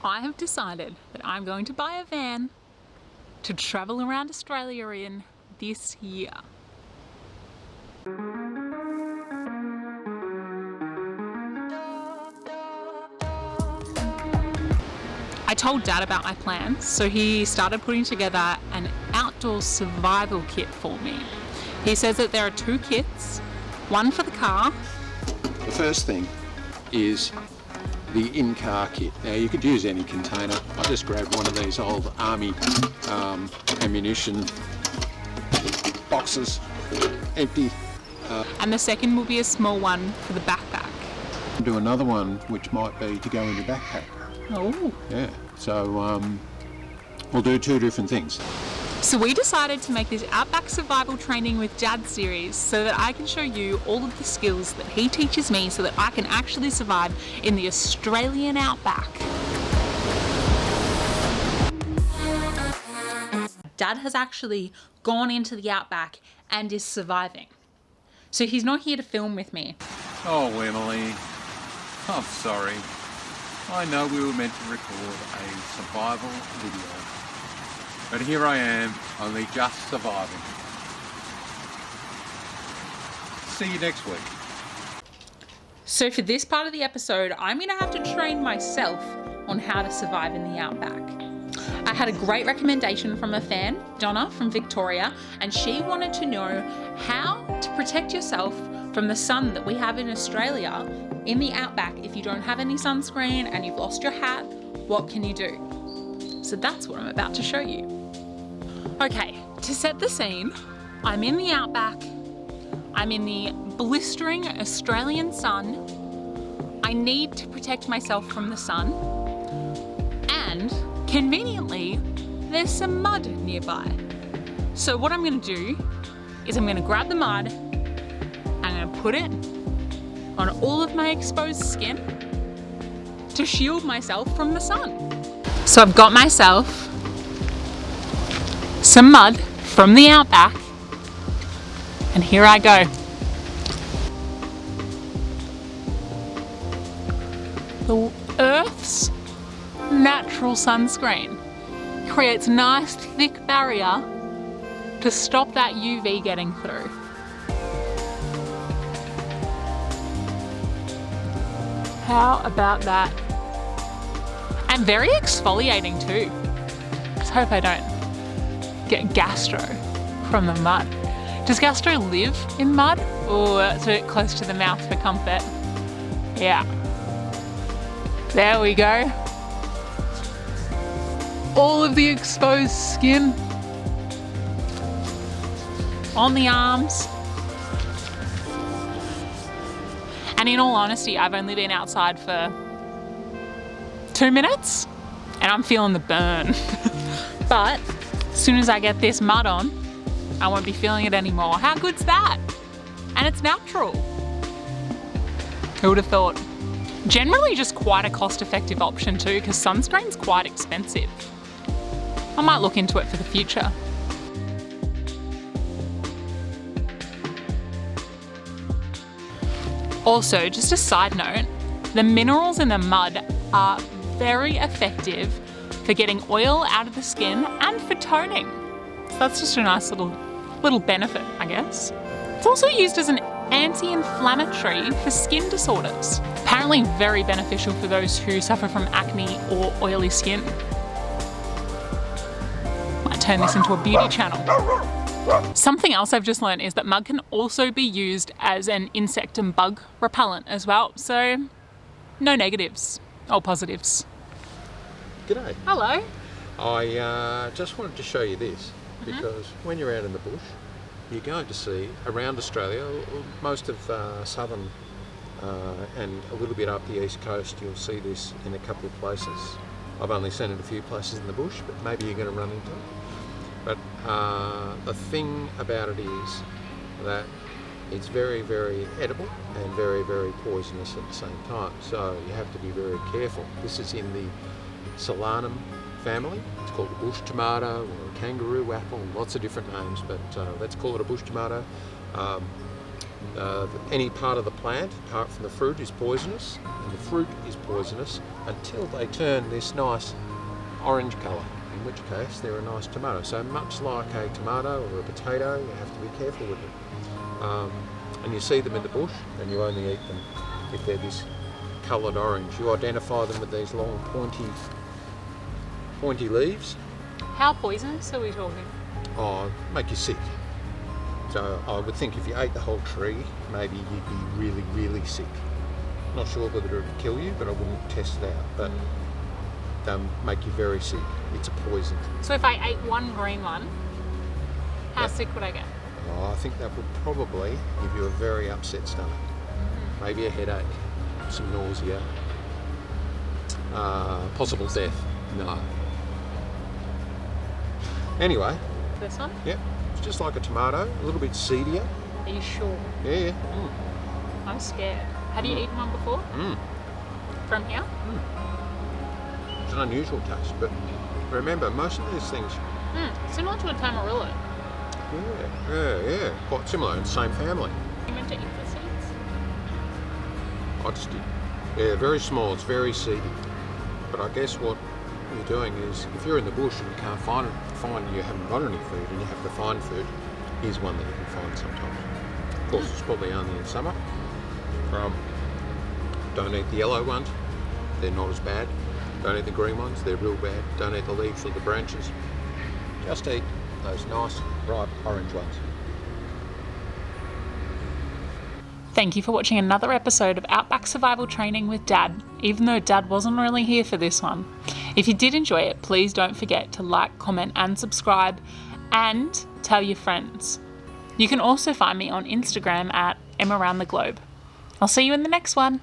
I have decided that I'm going to buy a van to travel around Australia in this year. I told Dad about my plans, so he started putting together an outdoor survival kit for me. He says that there are 2 kits, one for the car. The first thing is the in-car kit. Now you could use any container. I just grabbed one of these old army ammunition boxes, empty. And the second will be a small one for the backpack. Do another one which might be to go in your backpack. Oh. Yeah, so we'll do 2 different things. So we decided to make this Outback Survival Training with Dad series so that I can show you all of the skills that he teaches me so that I can actually survive in the Australian outback. Dad has actually gone into the outback and is surviving. So he's not here to film with me. Oh, Emily, I'm sorry. I know we were meant to record a survival video, but here I am, only just surviving. See you next week. So for this part of the episode, I'm going to have to train myself on how to survive in the outback. I had a great recommendation from a fan, Donna from Victoria, and she wanted to know how to protect yourself from the sun that we have in Australia in the outback. If you don't have any sunscreen and you've lost your hat, what can you do? So that's what I'm about to show you. Okay, to set the scene, I'm in the outback. I'm in the blistering Australian sun. I need to protect myself from the sun. And conveniently, there's some mud nearby. So what I'm gonna do is I'm gonna grab the mud, I'm gonna put it on all of my exposed skin to shield myself from the sun. So I've got myself some mud from the outback, and here I go. The Earth's natural sunscreen creates a nice thick barrier to stop that UV getting through. How about that? And very exfoliating too. Just hope I don't get gastro from the mud. Does gastro live in mud? Oh, that's a bit close to the mouth for comfort. Yeah. There we go. All of the exposed skin on the arms. And in all honesty, I've only been outside for 2 minutes and I'm feeling the burn. But as soon as I get this mud on, I won't be feeling it anymore. How good's that? And it's natural. Who would have thought? Generally just quite a cost-effective option too, because sunscreen's quite expensive. I might look into it for the future. Also, just a side note, the minerals in the mud are very effective for getting oil out of the skin and for toning. So that's just a nice little benefit, I guess. It's also used as an anti-inflammatory for skin disorders. Apparently very beneficial for those who suffer from acne or oily skin. Might turn this into a beauty channel. Something else I've just learned is that mud can also be used as an insect and bug repellent as well. So no negatives, all positives. G'day. Hello. I just wanted to show you this because when you're out in the bush, you're going to see around Australia, most of southern and a little bit up the east coast, you'll see this in a couple of places. I've only seen it a few places in the bush, but maybe you're going to run into it. But the thing about it is that it's very, very edible and very, very poisonous at the same time. So you have to be very careful. This is in the Solanum family. It's called a bush tomato or a kangaroo apple, lots of different names, but let's call it a bush tomato. Any part of the plant, apart from the fruit, is poisonous, and the fruit is poisonous until they turn this nice orange colour, in which case they're a nice tomato. So much like a tomato or a potato, you have to be careful with them. And you see them in the bush, and you only eat them if they're this coloured orange. You identify them with these long pointy leaves. How poisonous are we talking? Oh, make you sick. So I would think if you ate the whole tree, maybe you'd be really, really sick. Not sure whether it would kill you, but I wouldn't test it out. But they'll make you very sick. It's a poison. So if I ate one green one, how Yep. sick would I get? Oh, I think that would probably give you a very upset stomach. Maybe a headache, some nausea, possible death. No. Anyway, This one? yeah, it's just like a tomato, a little bit seedier. Are you sure? Yeah. I'm scared. Have you eaten one before? From here? It's an unusual taste, but remember, most of these things, Similar to a tamarillo. yeah, quite similar, in the same family. You meant to eat the seeds? I just did. Yeah, very small, it's very seedy. But I guess what you're doing is, if you're in the bush and you can't find you haven't got any food and you have to find food, here's one that you can find sometimes. Of course, it's probably only in summer. Don't eat the yellow ones, they're not as bad. Don't eat the green ones, they're real bad. Don't eat the leaves or the branches. Just eat those nice, ripe orange ones. Thank you for watching another episode of Outback Survival Training with Dad, even though Dad wasn't really here for this one. If you did enjoy it, please don't forget to like, comment and subscribe, and tell your friends. You can also find me on Instagram at @EmAroundTheGlobe. I'll see you in the next one.